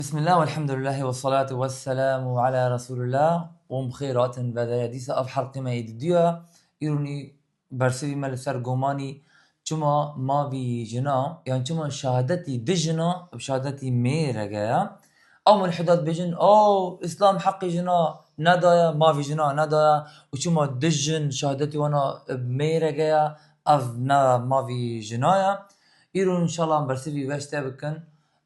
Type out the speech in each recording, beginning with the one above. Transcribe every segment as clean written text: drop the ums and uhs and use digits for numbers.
بسم الله والحمد لله والصلاة والسلام على رسول الله ومخيرات بداية ديسا أف حلقة ما يدديا إيروني برسوي ملسر قوماني چما ما في جنا يعني چما شهادتي دجنا بشهادتي ميرا جايا أو ملحدات بجن أو إسلام حقي جنا ندايا ما في جنا ندايا وچما دجن شهادتي وانا بميرا جايا أف نا ما في جنايا إيرون إن شاء الله برسوي واشتا بكن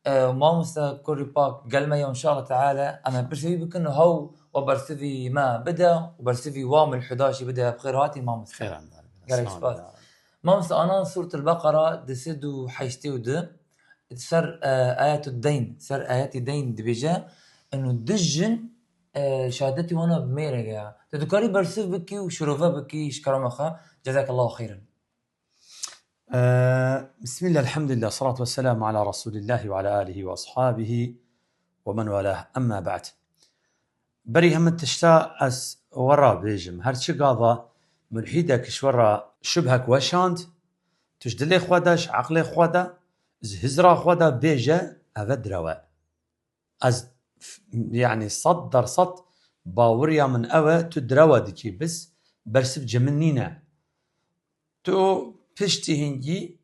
ما مسا كوري باك قال ما إن شاء الله تعالى أنا برسوي بكن هو وبرسوي ما بدأ وبرسوي وام ال11 بدأ بخير هاتي ما مسا خير قال إسبات ما مسا أنا سورة البقرة دسدو حيشتي ود سر آيات الدين سر آيات الدين دبيجا إنه دجن شهادتي وانا بميرجا تذكري برسوي بكي وشروفا بكي شكرمخا جزاك الله خيرا. بسم الله الحمد لله الصلاة والسلام على رسول الله وعلى آله وأصحابه ومن والاه أما بعد بري هم تشتا أس ورا بيجم هرچي قاضا ملحيدك شورا شبهك وشاند تشدلي خودش عقلي خودا هزرا خودا بيجا أفد روا أز يعني صدر صد باوريا من أوا تدروا ديكي بس برسب جمنينا تو پشتی هنگی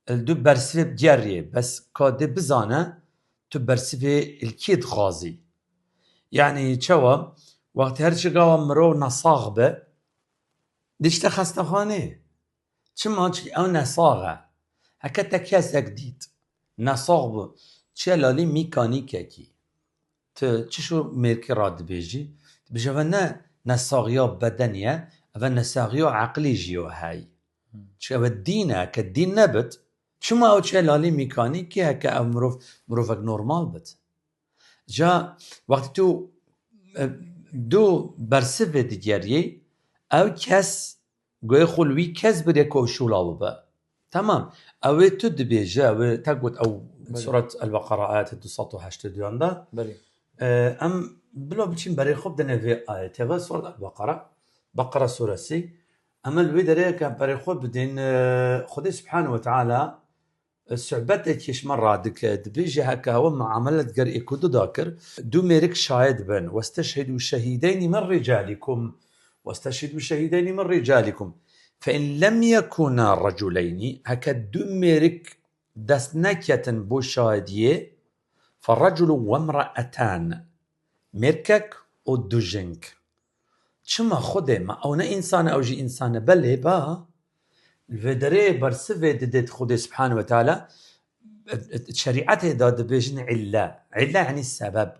الدو برسفه بجریه بس کاده بزانه تو برسفه الكيد غازي يعني چوا وقت هرچی قاوة مرو نصاغ به ديشتا خستخانه چما چي او نصاغه هكا تكيس اكديد نصاغ به چلالی ميكانيكا كي چشو ميركي راد بيجي بجوا نه نصاغيا بدنيا او نصاغيا عقلي جيو هاي شو الدين كالدين نبت شو ما أو شيء لالي ميكانيكي هكا أو مروفك نورمال بت جا وقت تو دو برسفه دياري أو كس قوي خلوي كس بدي كوشولا ببا تمام أو تد بيجا أو تقول أو سورة البقرة آيات 208 ده بلي أم بلو بتشين بري خب دنا في آيات هذا سورة البقرة بقرة سورة سي أما الويدرية كان بري خب بدين خدي سبحانه وتعالى السعبتك يش مرة دك دبيجي هكا هو معاملة قرئي كدو ذاكر دو ميرك شاهد بن واستشهدوا شهيدين من رجالكم فإن لم يكونا رجلين هكا دو ميرك دسنكية بو شاهدية فالرجل وامرأتان ميركك ودو جنك چما خوده ما او نه انسان او جي انسان بله با الفدري برسفه ددت خوده سبحانه وتعالى شريعته داد بيجن علة يعني السبب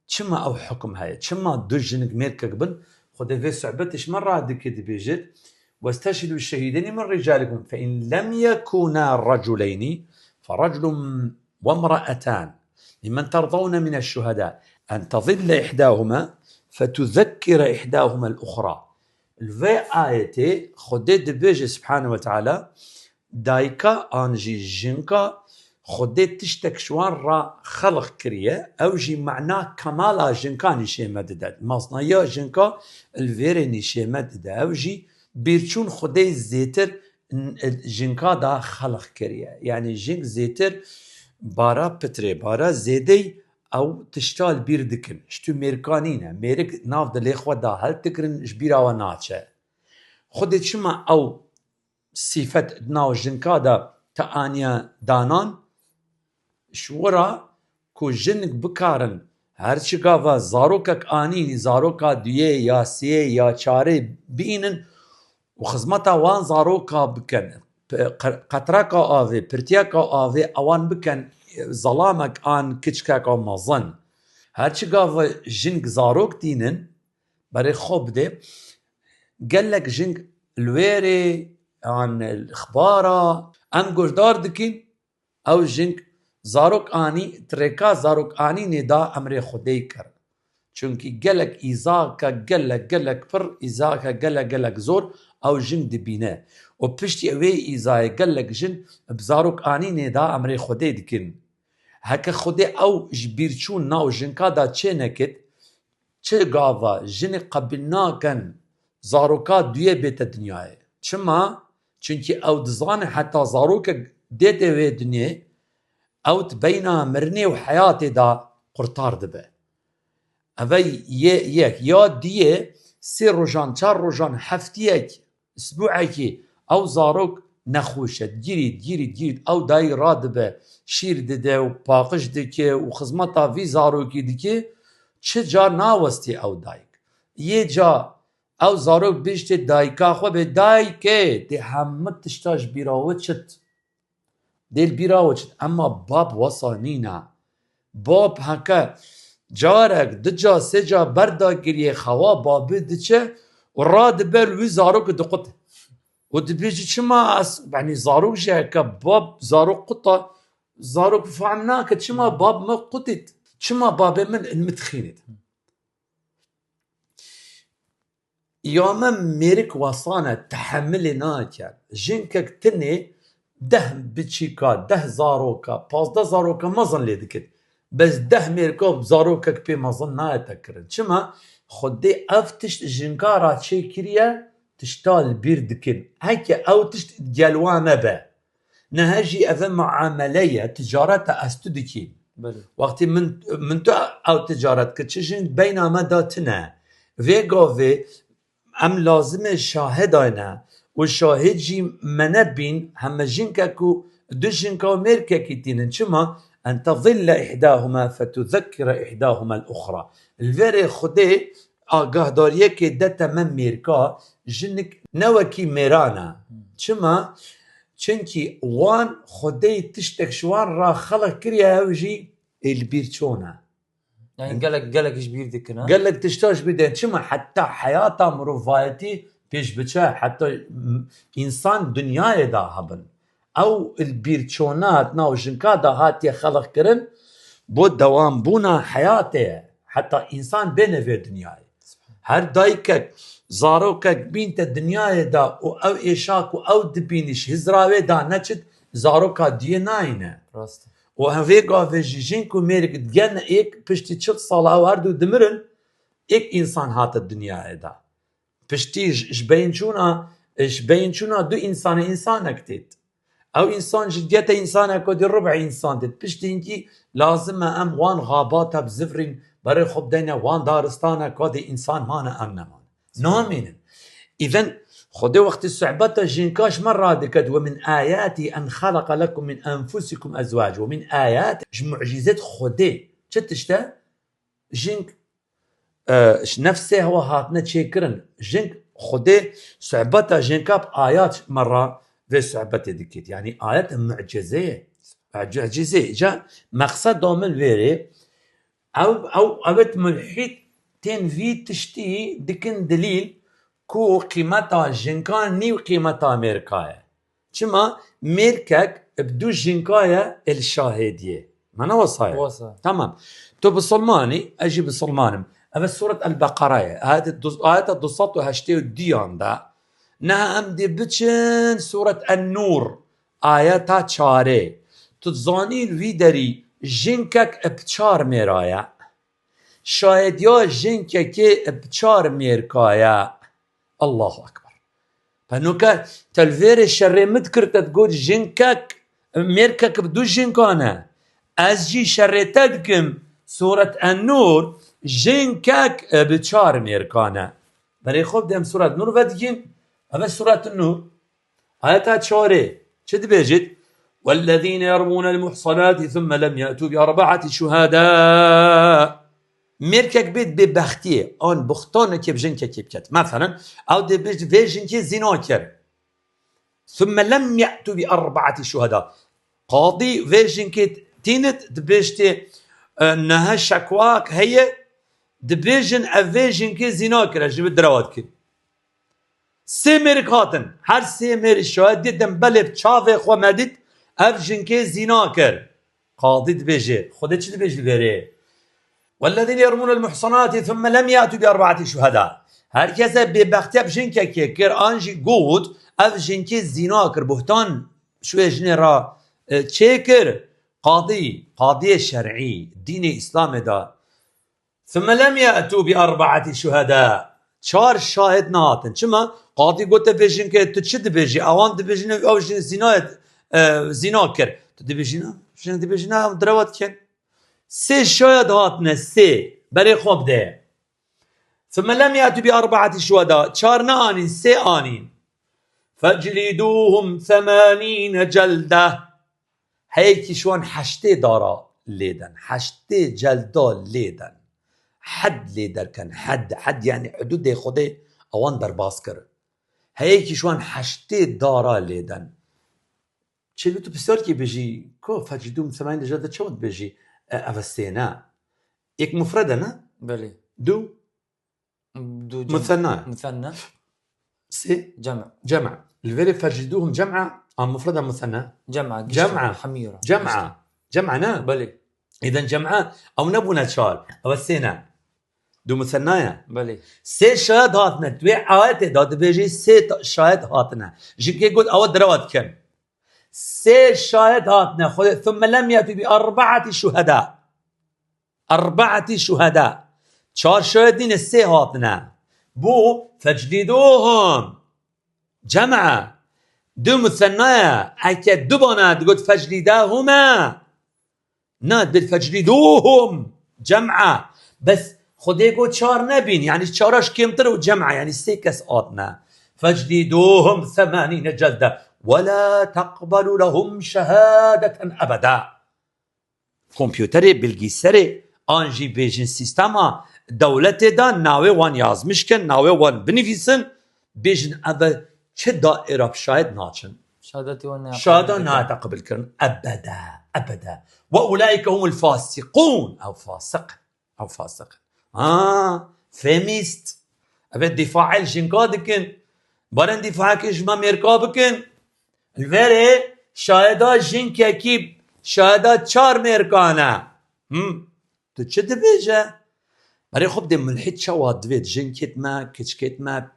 چما او حكم هاي چما دو جنك ميركك بن خوده في صعبتش مرة دكت بيجد واستشهدوا الشهيدين من رجالكم فإن لم يكونا رجلين فرجل وامرأتان لمن ترضون من الشهداء أن تظل إحداهما فتذكر إحداهما الأخرى الفي آيتي خدت بيجي سبحانه وتعالى دايكا آنجي جنكا خدت تشتك شوان را خلق كريه أو جي معناه كمالا جنكا نشي مددد مصنايا جنكا الفيري نشي مددد أو جي بيرچون خدت زيتر جنكا دا خلق كريه يعني جنك زيتر بارا بتري بارا زيدي او تشتال بير دكن شتو ميركانينه ميرك ناف دلي خدا هل تكرن جبيرا وناتشه خدت شما او صفت ناو جنكا دا تانيا دانان شورا كو جنك بكارن هرچی قاوا زاروكك آنيني زاروكا دوية يا سيه يا چاره بينن وخزمتا وان زاروكا بكن قطركا آوه پرتياكا آوه اوان بكن ظلامك آن كچكاك او مازن هرچی قاوا جنك زاروك دينن بري خوب ده قالك جنك الويري عن الإخبارة أم قردار دكين أو جنك زاروك آني تريكا زاروك آني ندا أمري خدي كر چونكي قالك إيزاكا قالك پر إيزاكا قالك زور أو جن دبينه وبشتي أوي إيزاي قالك جن بزاروك آني ندا أمري خدي دكين هكا خدي أو جبيرچون ناو جنكا دا چه نكت چه قاوا جن قبلنا كان زاروكا دوية بيت الدنيا چما چونكي أو دزانه حتى زاروكا ديت اوي دنيا او تبينا مرني وحياتي دا قرطار دبه اوی یک یا دیه 3 روزان 4 روزان هفتیک اسبوعکی او زاروک نخوشت گیرید او دای راد به شیر دده و پاقش دکه و خزمتا وی زاروکی دکه چه جا ناوستی او دایک یه جا او زاروک بیشت دایکا خو به دایکه ده همه تشتاش بیراوت چت دل بیراوت چت اما باب وصانینا باب هکه جارك دجا سجا بردا گریه خوا بابي دچه و راد بل وی زاروك دقط و دبيجي چما يعني زاروك جه كباب زاروك قطة زاروك فهمناك چما باب ما قطت چما باب من المتخينت يوم ميرك وصانا تحمل ناكر جنكك تني ده بتشيكا ده زاروكا 15 زاروكا ما ظن لي دكت بس ده ميركوب زاروكك بي ما ظن نايتكرن چما خدي افتش جنكارا تشي كريا تشتال بير دكن هيك او تشت جلوانه به نهجي اذا معامليه تجارته استدكين وقتی من تو او تجارت که چشین بینامه داتنه ویگاوی ام لازم شاهد آینه و شاهد جی منه بین همه جنکه که دو جنکه و مرکه که تینن چما ان تظل احداهما فتذكر احداهما الاخرى الویر خوده آگاه داریه که دتا من مرکا جنک نوکی میرانه چما چنکی وان خوده تشتک شوان را خلق کریه اوجی البير چونه يعني قالك ايش بيردك هنا؟ قال لك تشتاش بدين شما حتى حياته مروفايتي بيش بچه حتى انسان دنيا دا هبن او البيرچونات ناو جنكا دا هاتي خلق كرن بو دوام بونا حياته حتى انسان بين في دنيا هر دايكك زاروكك بينت الدنيا دا او ايشاك او دبينش هزراوي دا نچت زاروكا دي ناينه راست و هفيقا في جيجينكو ميرك دجانا ايك پشتی 40 ساله او هردو دمرن ايك انسان هات الدنيا دا پشتی جبينچونا دو انسان كتيت او انسان جديتا انسان كودي ربع انسان تت پشتی انكي لازم ام وان غاباتا بزفرين بري خب دينا وان دارستانا كودي انسان مانا امنمان نامين اذن خده وقت الصعبات جنكاش مرة دكت ومن آياتي أن خلق لكم من أنفسكم أزواج ومن آيات معجزات خده شتشتا جنك نفسه هو هاتنا تشيكرن جنك خده صعبات جنكاب آيات مرة في صعبات دكت يعني آيات معجزة جاء مقصد دومن فيري أو أبت ملحيط تين في تشتي دكن دليل كو قيمتها جنكان نيو قيمتها ميركايا چما ميركك بدو جنكايا الشاهدية مانا وصايا تمام تو بصلماني اجي بصلمانم اما سورة البقرة آيات الدوسات وهشتيو ديان دا نها امدي بچن سورة النور آياتا چاره تتزاني الويدري جنكك بچار ميرايا شاهديا جنكك بچار ميركايا الله أكبر فنوكا تلفير الشر مذكرت تقول جنكك ميركك بدو جنكانا أزجي شرتكم سورة النور جنكك بچار ميركانا بري خوب ديم سورة النور ودجين هذا سورة النور آياتها تشاري شد بيجد والذين يرمون المحصنات ثم لم يأتوا ب4 شهداء ميركك بيت ببختيه اون بختانه كيف جنكه كيف كت مثلا او دي بيج فيجنكي زينوكر ثم لم يأتوا ب4 شهداء قاضي فيجنكي تينت دبيشتي انها شكواك هي دبيجن افيجنكي زينوكر جبت درواتك سيمير كاتن هر سيمير شاهد ديدن بلب چاوه خو مدد افجنكي زينوكر قاضي دبيجي خودت چه دبيجي بره والذين يرمون المحصنات ثم لم يأتوا ب4 شهداء هركذا ببختي بجنكه كير انجي قود اف جنكي زيناكر بهتان شو جنرا تشيكر قاضي شرعي دين اسلام دا ثم لم يأتوا ب4 شهداء 4 شاهد ناتن چما قاضي قلت في جنكه تشد بيجي اوان دبيجن او جن زيناكر دي بيجينا شنو دي بيجينا دروات كان سي شهاد هاتنا سي بري خوب ده ثم لم يأتوا بأربعة شهداء شارنا آنين سي آنين فاجلدوهم 80 جلدة هيك شوان حشتي دارا ليدن حشتي جلدة ليدن حد ليدر كان حد يعني حدود خده اوان در باسكر هيك شوان حشتي دارا ليدن چلو بسیار کی بيجي كو فاجلدوهم 80 جلدة چود بيجي افستينا یک مفردة نه بلي دو جمع. مثنى سي جمع الفيري فاجلدوهم جمعة مفردة مثنى جمعة حميرة جمعة بلي إذا جمعة أو نبونا شال أو السينا دو مثنايا بلي سي شاهد هاتنا دوي آيات داد بيجي سي شاهد هاتنا جيكي قلت أو دروات كم سي شاهد هاتنا ثم لم يأتي بأربعة شهداء شار شاهدين السي هاتنا بو فاجلدوهم جمعة دو مثنايا حكا دو بنات قلت فاجلداهما نادل فاجلدوهم جمعة بس خديكو تشار نبين يعني تشارش كمتر وجمعة يعني سيكس آتنا فاجلدوهم 80 جلدة ولا تقبل لهم شهادة أبدا كمبيوتري بالجسري آنجي بيجن سيستما دولة دا ناوي وان يازمشكن ناوي وان بنفيسن بيجن أبا چه دائرة بشاهد ناچن شهادة ناتا قبل كرن أبدا وأولئك هم الفاسقون أو فاسق فيميست أبد دفاع الجنكا دكن بارن دفاعك إجمع ميركا بكن الفيري شهادة جنكا كيب شهادة 4 ميركانا تشد بيجا برای خب ده ملحد شواد دوید جنکت ما کچکت ما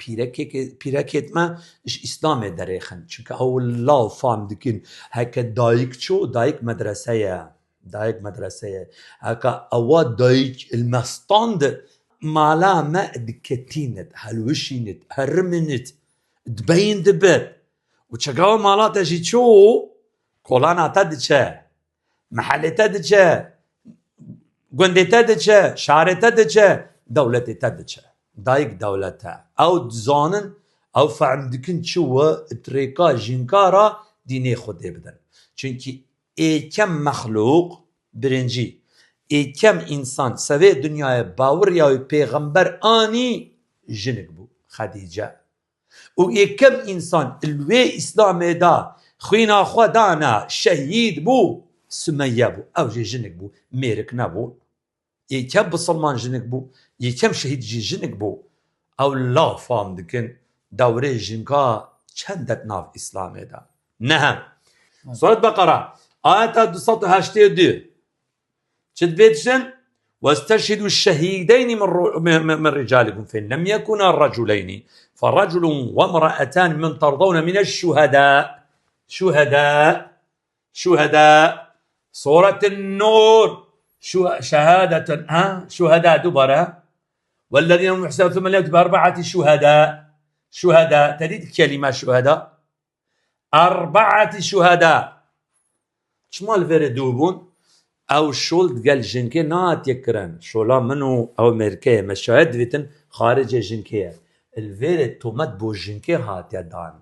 پیرکت ما اش اسلام داره خن چونکه اول الله فهم دکن هکا دایک چو دایک مدرسه هکا اوا دایک المستاند مالا ما دکتیند هلوشیند هرمند دبین دبت و چگاه مالا تجی چو کولانا تد چه محلی تد چه گنده تدچه شهر تدچه دولت تدچه دایک دولته او دزانن او فهم دکن چوه تریکا جنکارا دینه خوده بدن چونکی ایکم مخلوق برنجی ایکم انسان سوی دنیای باور یا پیغمبر آنی جنک بو خدیجه و ایکم انسان الوی اسلام دا خوینا خودانا شهید بو سمیه بو او جنک بو میرک نبو يكم بسلمان جنك بو يكم شهيد جنك بو او لا فام دكن دوري جنكا چندت ناف اسلامي دا نعم سورة بقرة آيات 282 چد بيتشن واستشهدوا الشهيدين من رجالكم فإن لم يكونا رجلين فرجل وامرأتان من ترضون من الشهداء شهداء سورة النور شهادة شهداء دبرة والذين هم يحسبون ثم لا يأتوا ب4 شهداء تريد كلمة شهداء 4 شهداء شمال فيري دوبون او شولد قال جنكي نات يكرن شولا منو او مركي مشاهد فيتن خارج جنكي الفيري تومت بو جنكي هات يدان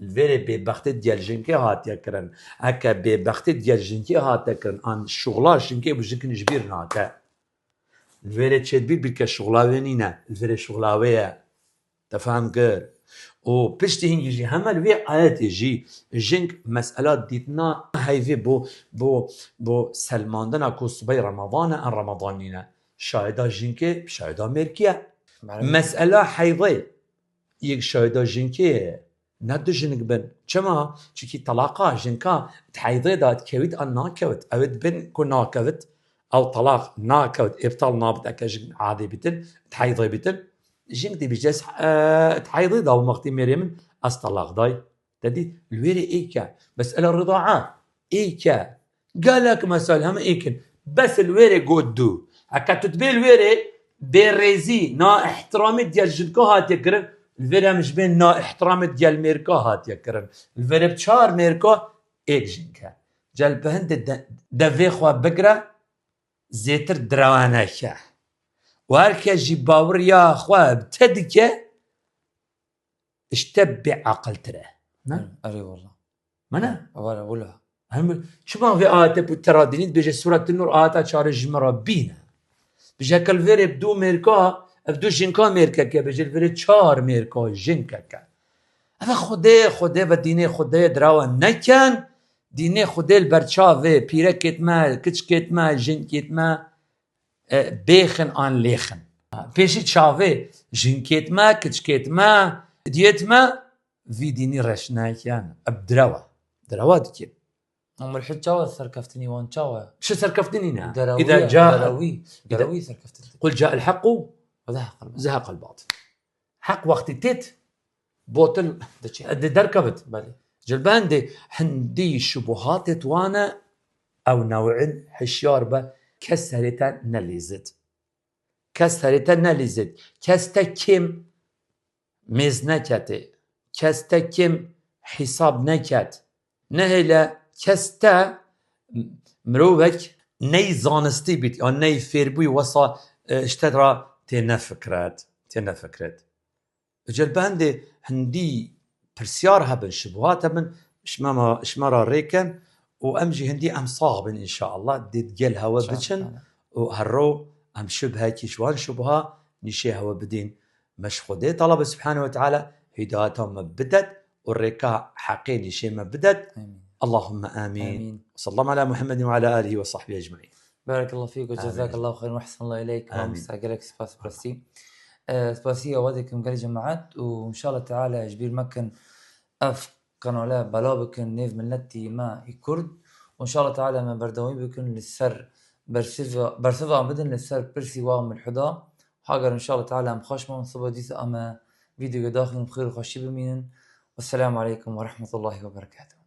الفيري ببخت ديال جنكي هات يكرن هكا ببخت ديال جنكي هات يكرن ان شغلا جنكي بجنك نجبير ناكا الفيري تشدبير بك شغلاوينينا الفيري شغلاويه تفهم كر و بشتي يجي همل في آيات يجي جنك مسألات ديتنا هاي في بو سلماندنا كو صبي رمضان ان رمضانينا شاهدا جنكي شاهدا ميركيا مسألة حيضي يك شاهدا جنكي ندو جنك بن چما چونكي طلاقا جنكا تحيضي دات كويت ان ناكوت اوت بن كو ناكوت او طلاق ناكوت ابطال نابط اكا جنك عادي بتن تحيضي بتن جنك دي بجاس تحيضي دا ومغتي مريم استطلاق داي تدي الويري ايكا مسألة الرضاعة ايكا قالك مسألة هم ايكن بس الويري قدو هكا تتبي الويري بيريزي نا احترامي ديال جنكو هات يكرن الفيري مش بين نا احترامي ديال ميركا هات يكرن الفيري بشار ميركا ايك جنكا جل بهند دفي خوا بقرة زيتر درواناكا وهركا جي باور يا خوا بتدكا اشتبع عقل ترى أري والله منا ولا ولا هم شو ما في آيات بترادين بيجي سورة النور آيات شار جمرة بينا بيجي كالفيري بدو ميركا بدو جنكا ميركا كا بيجي الفيري شار ميركا جنكا كا اما خدي بديني خدي دراوا نكن ديني خدي البرشافي بيركت ما كتشكت ما جنكت ما بيخن آن ليخن بيشي تشافي جنكت ما كتشكت ما ديت ما في ديني رشناكيان دروا ديكي هم الحجة سركفتني وان شاوة شو سركفتني نا دروية إذا جاء دروي سركفتني قل جاء الحق وذهق الباطل حق وقت تيت بوتل دشي دركبت بالي جلبان دي هندي شبهات توانا أو نوع حشيار كسرتا نليزت كستا كم ميز نكتي كستا كم حساب نكت نهلا كستا مروبك ني زانستي بيت أو ني فيربوي وصا اشترى تينا فكرات جلبان دي هندي برسيار هبن شبهات هبن شمارا ريكن وامجي هندي ام صاغبن ان شاء الله دي تقل هوا بتشن وهرو ام شبهه كيشوان شبهه نشي هوا بدين مش خدي طلب سبحانه وتعالى هدايتهم ما بدت والركاع حقين شيء ما بدت اللهم آمين صلى الله على محمد وعلى آله وصحبه أجمعين. بارك الله فيك وجزاك الله خير وأحسن الله إليك ومستعجلك سباس برسي سباسية ودكم قال جماعات وإن شاء الله تعالى جبير مكن أف قناة بلابكن نيف ملتي ما يكرد وإن شاء الله تعالى ما بردوي بكن للسر برسفا بدن للسر برسي وام الحدا حاجر إن شاء الله تعالى مخاش من صبا ديس أما فيديو داخل بخير وخشي بمين والسلام عليكم ورحمة الله وبركاته.